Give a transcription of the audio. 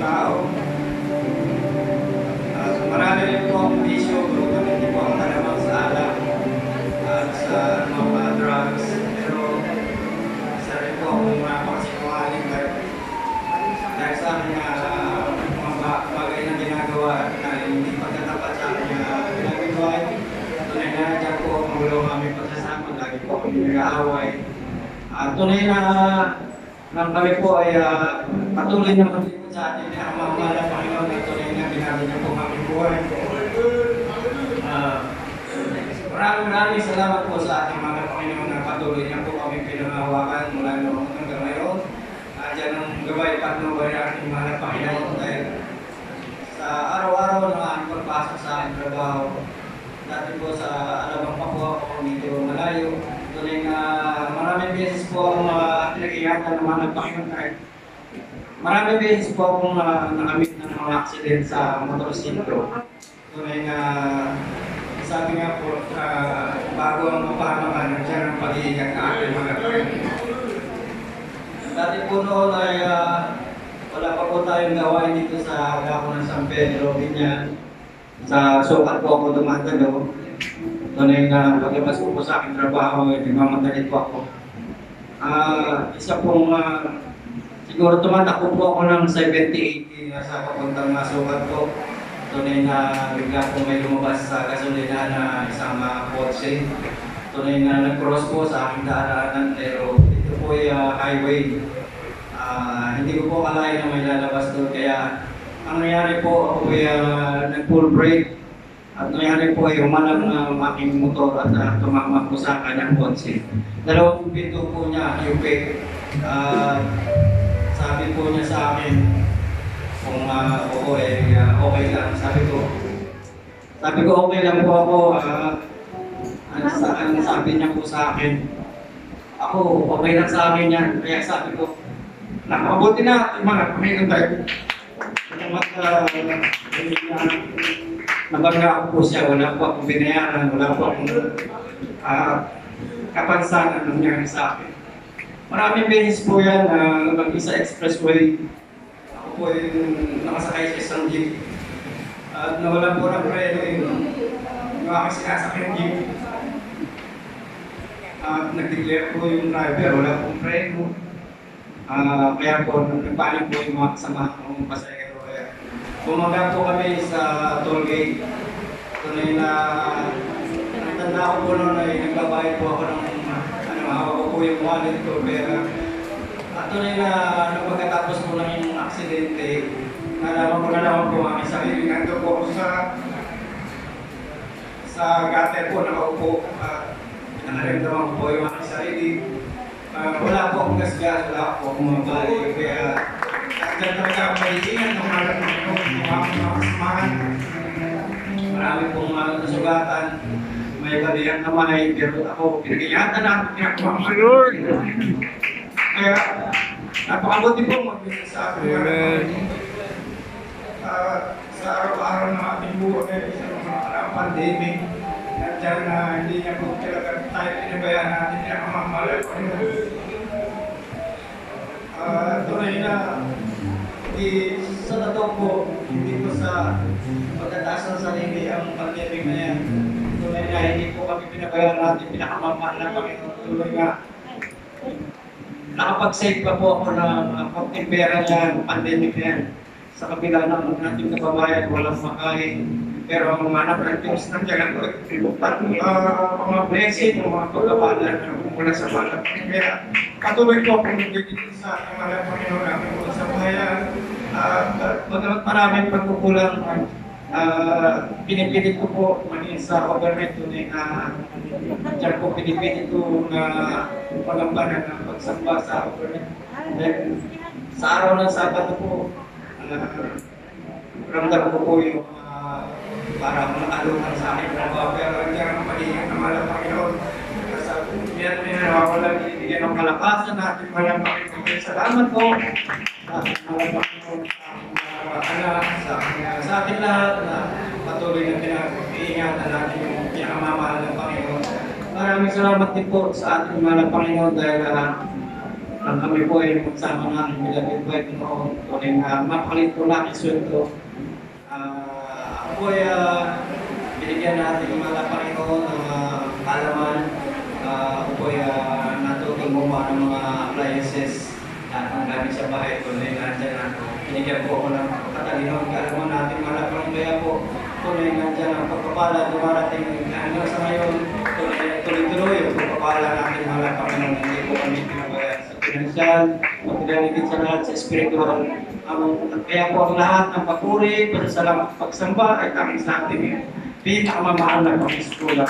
tao. Marami rin po akong bisyo, hindi po ako malamang sa alak at sa mga drugs. Pero isa rin po akong mapakasinungaling dahil sa akin na mga bagay na ginagawa na hindi pagkatapat sa akin na ginagawa. Tunay na dyan po ang ulo kami pagsasama, lagi po kami nag-aaway. Tunay na kami po ay patuloy na pag-ibig sa atin na mamahal ang Panginoon na tunay na binagay niya po kami buhay. Maraming salamat po sa ating mga Panginoon na patuloy niya po kami pinangahawakan mula noong hanggang ngayon. Diyan ang gabay patnubay ng ating mga Panginoon dahil sa araw-araw na aming pagpasok sa aking trabaho. Dati po sa Alabang pa po ako medyo malayo. Tunay na maraming beses po akong pinag-ingatan ng mga Panginoon kahit maraming beses po akong nakamit ng mga aksident sa motorsiklo. Tunay na sabi nga po, bago ang mapahamakan, nandiyan ang pag-iingat na aking mga Panginoon. Dati po noon ay wala pa po tayong gawain dito sa Lako ng San Pedro, Binyan. Sa sukat po ako dumadalo. Tunay na paglabas ko po sa aking trabaho, nagmamadali po ako. Isa pong siguro tumatakbo po ako ng 70-80 sa papuntang sukat ko. Tunay na bigla po may lumabas sa gasolina na isang kotse. Tunay na nag-cross po sa aking daraanan pero ito po ay highway. Hindi ko po kalain na may lalabas doon kaya ang nangyari po ako ay nag-full brake at nangyari po ay umanang ng aking motor at tumakmak po sa kanyang kotse. Dalawang pinto po niya, yupe. Sabi po niya sa akin kung oo okay lang. Sabi ko okay lang po ako. Ano sabi niya po sa akin? Ako okay lang sa akin yan. Kaya sabi ko, mabuti na mga Panginoon dahil nabangga ako po siya, wala po akong binayaran, wala po akong kapansanan ng nangyari sa akin. Maraming beses po yan, mag-isa expressway, ako po yung nakasakay sa isang jeep. At nawalan po ng preno yung aking sinasakyan jeep. At nag-declare po yung driver, wala pong preno. Kaya po, nagpanik po yung mga kasama ng pasahero. Bumaga po kami sa toll gate. Tunay na natanda ko po noon ay nagbabayad po ako ng hawak ko po yung wallet ko. Pero at tunay na nung pagkatapos po ng yung aksidente, nalaman ko na naman po ang sarili. Nandun po ako sa gutter po, nakaupo. Nakaramdaman ko po yung aking sarili. Wala po akong gasgas, wala po akong mabali. Kaya dahil talaga ang maiingan ng mga kasamahan. Marami pong nasugatan. May balihan naman pero ako pinag-ingatan na ako pinag-ingatan. Kaya napakabuti pong magbigay sa akin. Sa araw-araw ng ating buhay, sa mga pandemic, nandiyan na hindi niya po talaga tayo pinabayaan natin niya ang mamamalay ko. Tunay na sa totoo po, hindi po sa pagkataas ng sarili ang pandemic na yan. Tunay na hindi po kami pinabayaan natin, pinakamamahal na Panginoon. Tuloy nga, nakapag-save pa po ako ng konting pera niya, pandemic na yan. Sa kabila ng ating kababayan, walang makain. Pero ang mga na-practice ng tiyagan ko, mga blessing, mga pagkabalan mula sa balang. Kaya patuloy ko kung nagiging sa mga Panginoon namin mula sa bayan. Bagamat maraming pagkukulang, pinipilit ko po maging sa government tunay na dyan po pinipilit ko na pagambanan ng pagsamba sa government. Then, sa araw ng Sabado po, ramdam ko po yung para makalungan sa akin trabaho. Pero hindi ang pag-iingat ng mga Panginoon. Sa yan nawawala, binibigyan ng kalakasan natin mga Panginoon. Salamat po sa ating mga Panginoon, sa ating lahat na patuloy na pinag-iingatan natin yung pinakamamahal ng Panginoon. Maraming salamat din po sa ating mga Panginoon dahil Ang kami po ay magsama namin nilagay po ito noon. Kuning mapalit po namin sweldo. Ako po ay binigyan natin yung mga Panginoon ng kalaman. Ako po ay natutong gumawa ng mga appliances. Ang gamit sa bahay ko na nandyan na. Binigyan po ako ng katalino. Kalaman natin malapang kaya po. Tunay nandyan ang pagpapala. Dumarating hanggang sa ngayon. Tuloy-tuloy yung pagpapala natin malapang ng hindi po kami pinabayaan sa financial. Magdalagin sa lahat sa spiritual. Kaya po ang lahat ng papuri, pasasalamat pagsamba ay tanging sa ating pinakamamahal na pag-iskola.